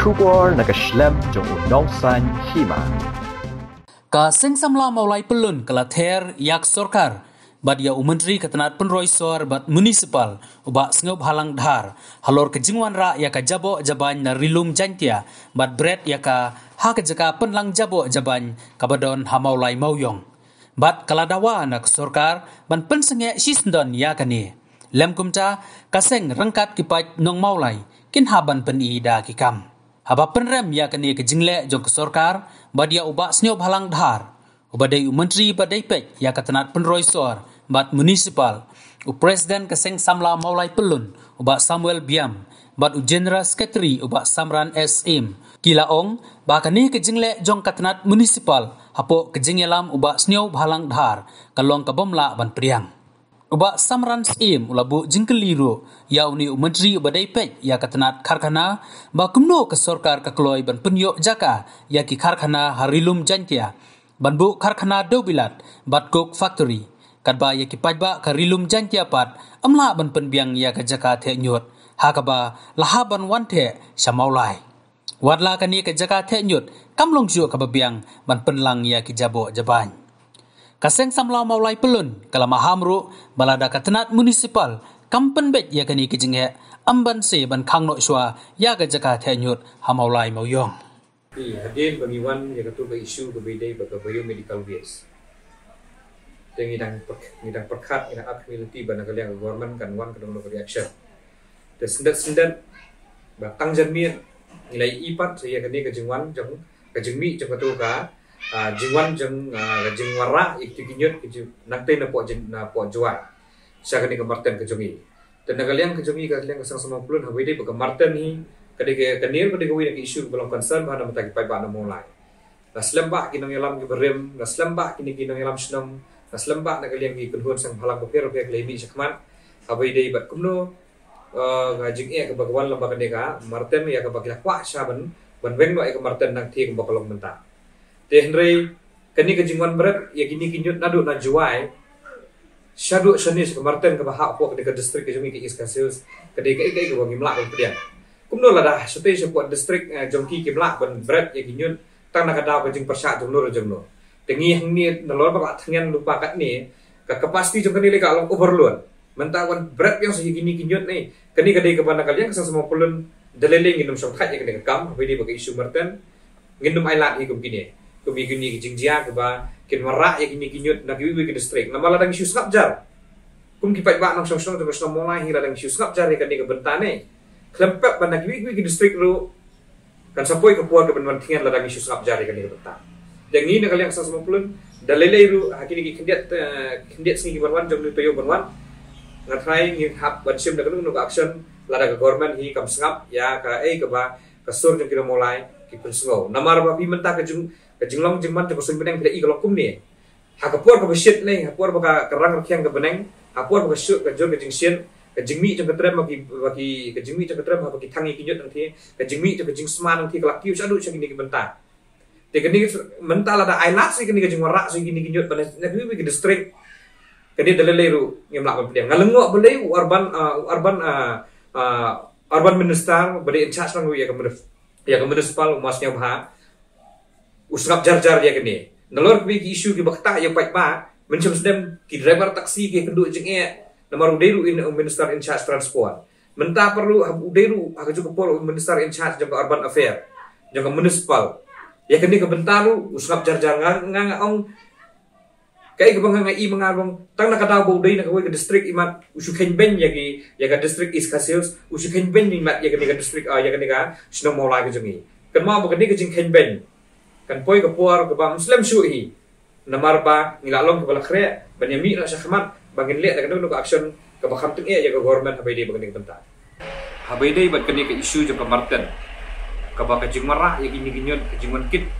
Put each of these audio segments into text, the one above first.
Kubor nakaslem jong unongsan hima. Ka seng samla maulai pelun kala ther yak sorkar badia umentri ketenat penroi sor bat municipal uba sngop halang dhar halor kejingwan ra yaka jabo jaban na rilum jantia bat bret yaka ha kejaka penlang jabo jaban kabadon hamaulai mauyong bat kala dawa nak sorkar ban pensenge sisndon yakani lem kumta kaseng rengkat kipat nong maulai kin haban peni da kikam haba penrem yakani kejingle jong sorkar badia uba snyop halang dhar ubadai menteri badai pek ya katanat penroi sor bat municipal u presiden keseng samla maulai pelun uba Samuel Biam bat u general secretary uba Samran SM kilaong bakani kejingle jong katanat municipal hapo kejingelam uba snyop halang dhar kalong kabomla ban priang uba Samran SM ulabu jingkeliru ya uni menteri ubadai pek ya katanat karkhana ba kumno ke sorkar kakloi ban penyok jaka ya ki karkhana harilum jantia banbu karkhana dobilat batkok factory kadba ya ki pajba karilum jantia pat amla ban penbiang ya ka jaka the nyot hakaba lahaban wante samaulai wadla kani ka jaka the nyot kamlong ju ka babiang ban penlang ya ki jabo jaban kaseng samlau maulai pelun kala mahamru balada katenat municipal kampen bet ya kani kijinghe amban se ban khangno shwa ya ka jaka the nyot hamaulai mauyong hadir pengiwan yang ketua isu berbeda bagi biomedical waste. Dengan ngidang perkat ngidang accountability bana kalian government kan wan kedong reaction. Dan sendat batang jermir nilai ipat saya kini kejengwan jeng kejengmi jeng ketua ka jengwan jeng jengwara itu kinyut nanti napok jual. Saya kini kemarten kejengi. Dan kalian kejengi kalian kesang sama pulun habis bagi marten ni kadang kanir pada kawin ke isu belum concern bahan mata kipai ba mulai. Naslembak kinong yalam ki berem, naslembak kini kinong yalam senam, naslembak nak kalian ki kunhun sang halang papir lemi sakman. Habai dei bat kumno ngajing ke bagawan lembaga deka marten ya ke bagilah kwa saban ban weng no ke marten nang thi ke bakalong menta. Teh Henry kini kejingwan berat ya kini kinyut nadu na juai. Syaduk senis ke marten ke bahak pok ke distrik ke jumi ke iskasius ke deka ke bagi melak kemudian. Kumno lah dah seperti sebuah distrik jongki kimlak ban berat ya kinyun tang nak daw kajing persat jomno jomno tengi hang ni nalor ba thengen lupa kat ni ka kapasti jong kani le ka long overload mentawan berat yang segi gini kinyun ni kani kadai ke bana kalian kesang semua pulun deleleng nginum songkhat ya kani kam apa ni bagi isu merten nginum ailat hikum kini kubi gini kijing jia ke ba kin marak ya kini kinyun nak wi ke distrik nama ladang isu skapjar kum kipat ba nang song-song terus mulai hira ladang isu skapjar ya kani ke bentane kelempet pada kiwi ke distrik ru kan sapoi ke puan ke benwan tingan ladang isu sap jari kan ni petang dan ini nak kalian sama pulun dalilai ru hakini ki kendiat singi benwan jom ni toyo benwan ngatrai ngi hap batsim dak nu action lada ke government hi kam sngap ya ka ke ba ka sur jom kira mulai ki pensengo namar ba pi mentah ke jinglong jingman ke sun beneng bila i kalau kum ni hakapur ke besit ni hapur ba ka kerang rakyang ke beneng hapur ba syuk ke jom ke jingsien kejingmi jeng ketrem bagi kejingmi jeng ketrem bagi tangi kinyut nanti kejingmi jeng kejing seman nanti kelak kiu sadu sing ini bentar te kini mental ada ailat sih kini kejing warak sih kini kinyut pada nabi bagi distrik kini daleleru ngemlak pediang ngalengok boleh urban minister beri in charge nang ya ke municipal masnya bah usrap jar-jar dia kini nalor bagi isu ki bakta ya pai ba mencem sedem ki driver taksi ki kenduk jeng Nomor uderu in minister in charge transport. Mentah perlu uderu aku juga perlu minister in charge jaga urban affair, jaga municipal. Ya kini kebentaru usap jar-jar ngang kai ke bangang i mengabong tang nak daw bodai nak ke distrik imat usuken ben yagi yaga distrik iskasius usuken ben imat yaga ni distrik yaga ni ka sino molai ke jemi. Kan mau begini ke jingken ben. Kan poi ke puar ke bang muslim syuhi. Namar ba ngilalong ke balakre banyami nak syahmat bangin lihat kan untuk action ke bakam teng ya ke government habai dei bagani bentar habai dei bat kini ke isu je pemarten ke baka jingmarah ya gini ginyot ke jingwan kit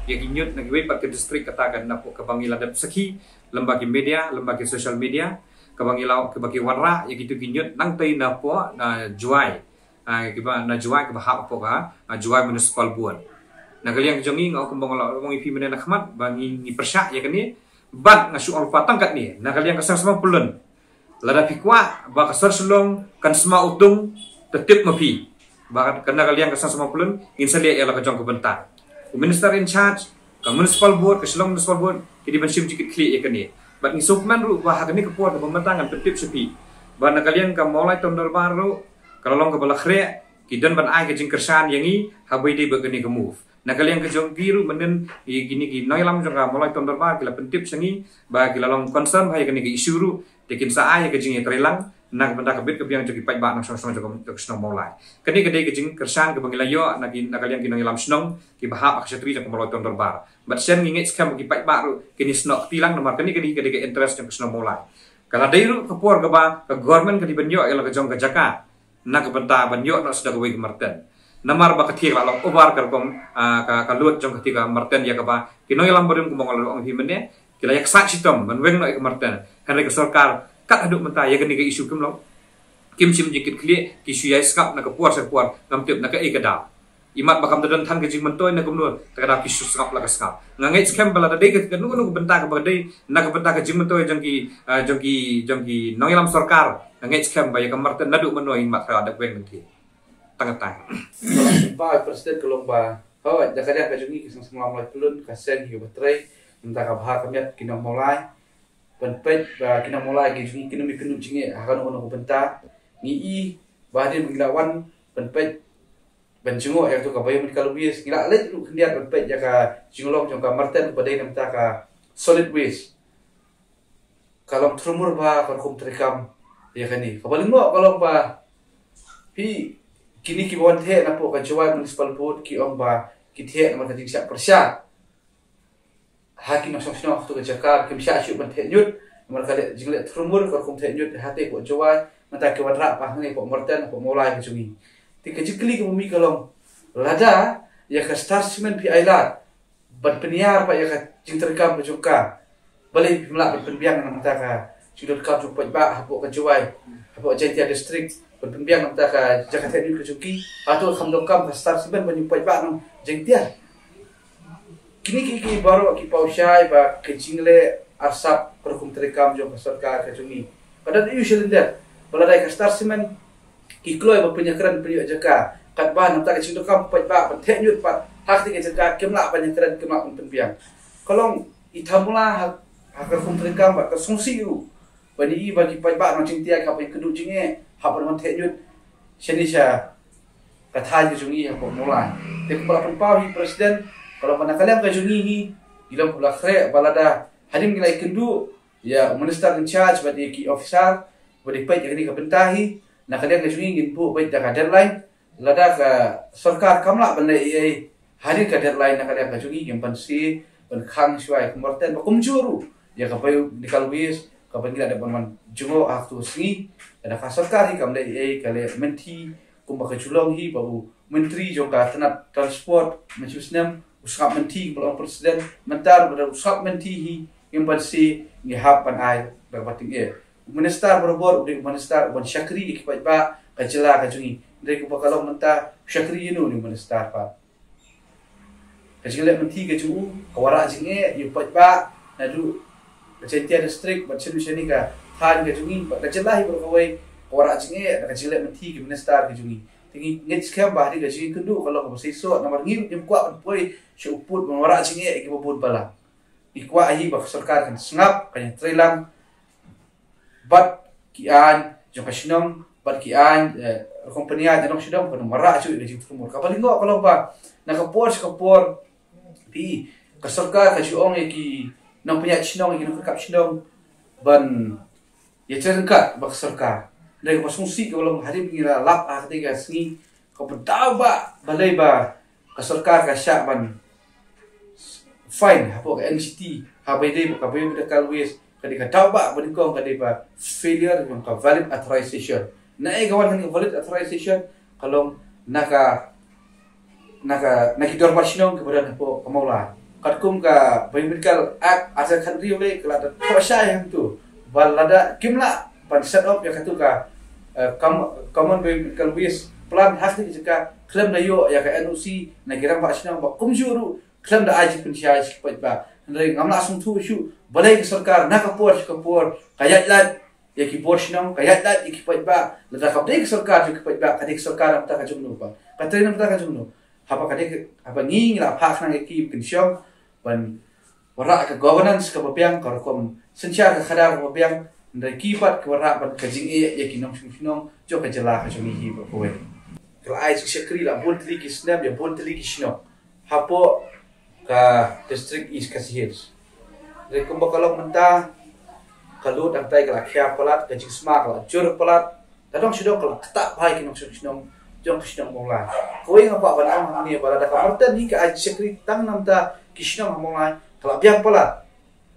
ya ginyot nak we pat ke distrik katakan napo ke bangila dap saki lembaga media lembaga social media ke bangila ke bagi warah ya gitu ginyot nang tai napo na juai ke ba na juai ke bahap apa ka juai municipal buat na kalian jongi ngau kembang ngong ipi mena khmat bangi ni persyak ya kini bat ngasu alfa tangkat ni nak kalian kesang semua pulun lada pikwa ba kasar selong kan semua utung tetip mapi bahkan kena kalian kesan semua pulun insali ialah kejong kebentar minister in charge ke municipal board ke Shillong municipal board kini bensim jikit kli ikan ni bat ni supman ru bah kini kepuat pembentangan pentip sepi bahkan kalian ke mulai tahun baru kalau long ke balakhre kidan ban ai ke jingkersan yangi habai di begini ke move na kalian ke jong biru menden gini ki noilam jong mulai tahun baru kila pentip sengi bah kila long concern bah kini ke isu ru tekin sa ai ke jing trelang nak benda kebit ke biang jogi pai ba nak song jong snong mulai kini gede ke jing kersan ke bangilayo na kalian ki noilam snong ki bahap aksatri jong mulai tahun baru bat sen ngingit skam ki pai ba ru kini snok tilang nomor kini gede ke interest jong snong mulai kalau dairu ke puar ke ba ke government ke dibenyo ialah ke jong ke jaka nak benta benyo nak sudah ke marten namar ba ketik lalu obar kerkom kalut jong ketika marten ya ke ba kinoi lam berim kumong lalu ang himene kila yak sak sitom ban weng nak ke marten kan ke sarkar kat haduk menta ya geni ke isu kum lo kim sim jikit kli ki su yai skap nak ke puar ngam tip nak ke ikada imat bakam dan tan ke jing mentoy nak kumno takada ki su skap la ke skap ngangai skam bala dai ke nu benta ke badai nak benta ke jing mentoy jongki noi lam sarkar ngangai skam ba ya ke marten nadu menoi mat ka ada weng menti tang-tang. Ba presiden kelomba. Oh, jakada ka jungi kisang semula mulai pelun kasen hi batrai minta ka bahar kamiat kina mulai. Penpet ba kina mulai ki jungi kina mi kenu jinge akan ono benta. Ni i bahadin menglawan penpet benjungo ya tu ka bayu medical waste ngila let lu kendiat penpet jaka jingolong jong ka marten badai minta ka solid waste. Kalau trumur ba kon terikam ya kan ni. Kabalingo kalau ba pi kini ki bon the na po ka jawai municipal board ki ong ba ki the na ka jing sia persya haki na song song tu ka jakar ki sia shu ban the nyut mar ka le jing le thrumur ka kum the nyut hate ko jawai mata ke wadra pa ngai po morten po molai ka jungi ti ka jikli ka mi kalong lada ya ka startsman pi ailat ban peniar pa ya ka jing terkam ka jungka balik pimla ban penbiang na mata ka sudut ka ju pa hapo ka jawai hapo Jaintia district pembiang nak ka Jakarta ni ke Juki atau khamdokam ka star siben menyupai ba nang jengtia kini ki baru ki pausyai ba ke jingle asap perkum terekam jo sarkar ka jungi pada itu silender balai ka star simen ki kloi ba penyakran priyo jaka kat ba nang ta ka jingdokam pai ba pathe nyut pat hak ti ka jaka kemla penyakran kemla pembiang kolong ithamula hak perkum terekam ba ka songsi ru bani bagi pai ba nang jengtia ka pai kedu jinge hapa man tenyut senisha katanya jungi hapa mulai te kepala penpau hi presiden kalau mana kalian ka jungi hi dilam pula kre balada hadim ngilai kendu ya minister in charge badi ki officer badi pai jadi ka bentahi na kalian ka jungi ngin pu bai da deadline lada ka sarkar kamla bandai hadir ka deadline na kalian ka jungi ngin pansi ban khang swai kumorten ba kumjuru ya ka pai dikalwis kapan kita ada paman jungo aktu sini ada kasarkar hi kamle kale menti kumba kejulong hi babu menteri juga tenat transport mensusnem usap menti kalau presiden mentar pada usap menti hi yang bersih ni hapan ai berbating minister berobor udah minister ban syakri ikipat ba kajela kajungi dari kumba kalau menta syakri inu ni minister pa kajela menti kajungu kawara jinge ikipat ba nadu Jaintia district bat selu seni ka than ke jungi bat kajelah berkawai ora jinge ka jilek menti ke minister ke jungi tingi ngit skam bah di ka jingi kendu kalau ka seso nomor ngir dim kwa poi se uput ora jinge ke bobot bala ikwa ahi ba sarkar kan sngap kan trelang bat kian jo ka sinong bat kian kompani a janong sidong kan mara ju ke jing tumur ka balingo kalau ba na ka por pi ka sarkar ka juong ki nang punya sinong yang nak sinong ban ya cerengkat bak sarkar dari pasungsi kalau hari pengira lap tiga sini kau berdau ba balai ba ka sarkar ka syak ban fine apa ka NCT habede ka bayu medical waste kadika dau ba badikong kadika failure yang ka valid authorization na gawan ng valid authorization kalau nakidor ba sinong kepada po kamaula katkum ka biomedical act asa country ole kelada tosha yang tu balada kimla pan set up ya katu ka common biomedical waste plan hasti jika klaim da yo ya ka NOC na girang ba sina ba kumjuru klaim da aji pun sia sipat ba ndai ngamla sung tu shu balai ke sarkar na kapor kayat lat ya ki bor shinong kayat dat ki pai ba la ka dek sarkar ju ki pai ba kadek sarkar am ta ka jumno ba ka tren am ta ka jumno hapa kadek hapa nging la phak nang ki kin syong ban wara ka governance ka bapiang ka kom sencha ka khada ka bapiang ndai ki pat ka wara ban ka jing ya ki nong shinong jo ka jala ka jumi hi ba ko kalau ai sekri la bon tli ki snap ya bon tli ki shinong hapo ka district is kasihir dari kumba kalau mentah kalau ang tay kala kya palat ka jigsma kala jur palat dadong sidong kala tak bai kinong sinong jong sinong mongla koi nga pa banang ni bala da kamartan hi ka aj sekri tang namta kisnong mongla kala biang palat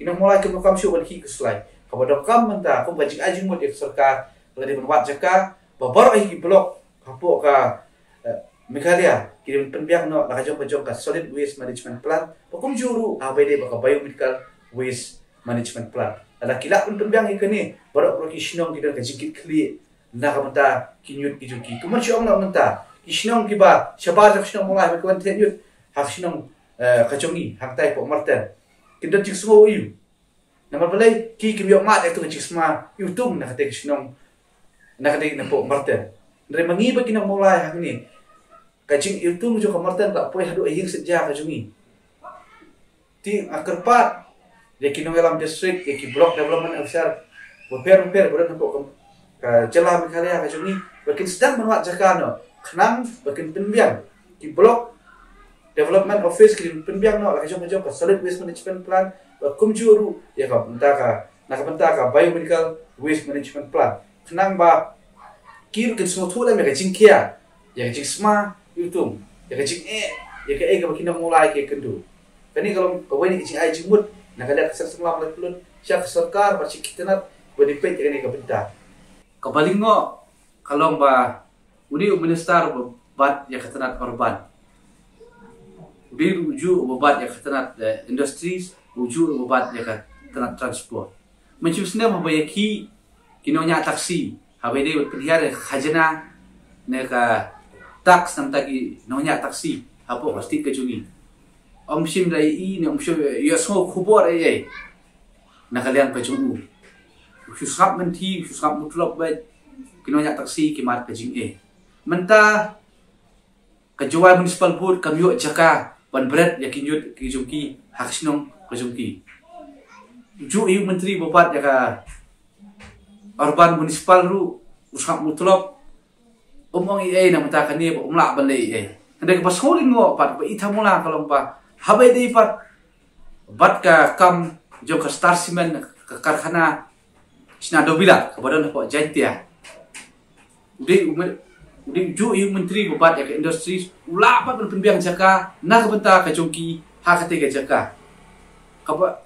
kinong mongla kinong kam shu ban hi kuslai kabadong kam menta kum bajik ajing mod sarkar kala di banwat jaka babar ai ki blok kapo ka Meghalaya kirim penbiak no la jong ka solid waste management plan pakum juru abede baka biomedical waste management plan ala kilak pun penbiang ikani baru profesional kita kajikit kli na kamata kinyut kijuki kuman siong na menta kisnong kiba shabar kisnong mulai bakwan tenyut hak sinong kajongi hak tai po marten kita jik semua uyu nama balai ki kimyo mat itu jik semua yutung na kate kisnong na kate na po marten dari mangiba kinong mulai hak ni kajing yutung jo kamarten tak poy hadu aying sejak kajongi ti akarpat ya kinong alam district ya ki block development officer repair badan nampak ke jala Meghalaya ka juni bakin sedang menwat jakano kenang bakin penbiang ki block development office ki penbiang no la jong ka solid waste management plan bakum juru ya ka benta ka biomedical waste management plan kenang ba ki ke semua thula me ka jingkia ya jing sma yutum ya ka jing ya ka ka bakin mulai ke kendu kani kalau kawai ni jing ai jingmut nak ada kesan semua mulai pelun syak sarkar masih kita nak berdipet ini ke benda kabaling ngo kalau ba uni minister bat ya ketenat korban udi uju obat ya ketenat industries uju obat ya ketenat transport mencusnya membayaki kinonya taksi habede berpilihan khajana neka tax namtaki nonya taksi hapo pasti kejungi om sim lai i ne om sim ya so khubor ai nakalian kejungu susap menti susap mutlak ba kinonya taksi kimat kejing menta kejuai municipal board kamyo jaka ban berat ya kinyut kijungki haksinong kejungki ju iu menteri bopat jaka urban municipal ru usap mutlak omong na mentakan ni umlak balai ndai pas holing ngo pat ba ithamula kalau pa habai dei pat bat ka kam jo ka star cement ka karkhana sina dobila kabadan po jantia udi ju iu menteri bopat ya industries ula pat penbiang jaka na ka benta ka jongki ha ka te ka jaka kaba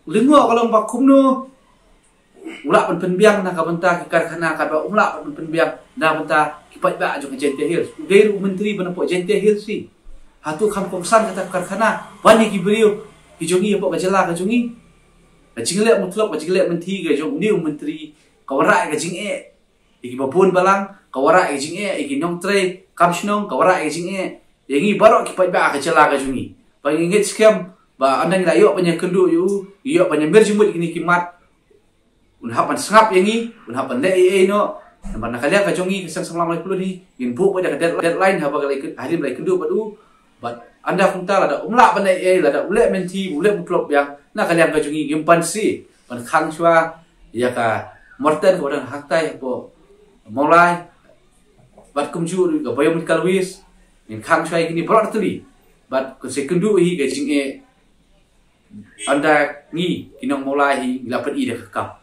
lingo kalau pa kumno ulak penbiang na kabenta ki karkhana kadwa ulak penbiang na benta ki pajba jo Gentia Hills uderu menteri banapo Gentia Hills si hatu kham komsan kata karkhana bani ki beriu ki jongi po kajala ka jongi jingle mutlak jingle menti ga jong new menteri kawara ga jing iki babon balang kawara ga jing iki nyong tre kamshnong kawara ga jing yangi baro ki pajba ka jala ka jongi pangingit scam ba andang layo panya kendu yu panya merjumut ini kimat unhapan sengap yangi unhapan le no nampak nakalian ka jongi kesang semalam lagi puluh ni info pada deadline haba kali hari mulai kendu padu but anda kuntal ada umlak pandai ada ulek menti ulek mutlop yang nakalian ka jongi gimpan si pan khang chwa ya ka morten ko dan haktai po mulai bat kumju ga biomedical waste in khang chwa ini berat tuli but ko sekundu hi ga jing anda ni kinong mulai hi lapat ide ka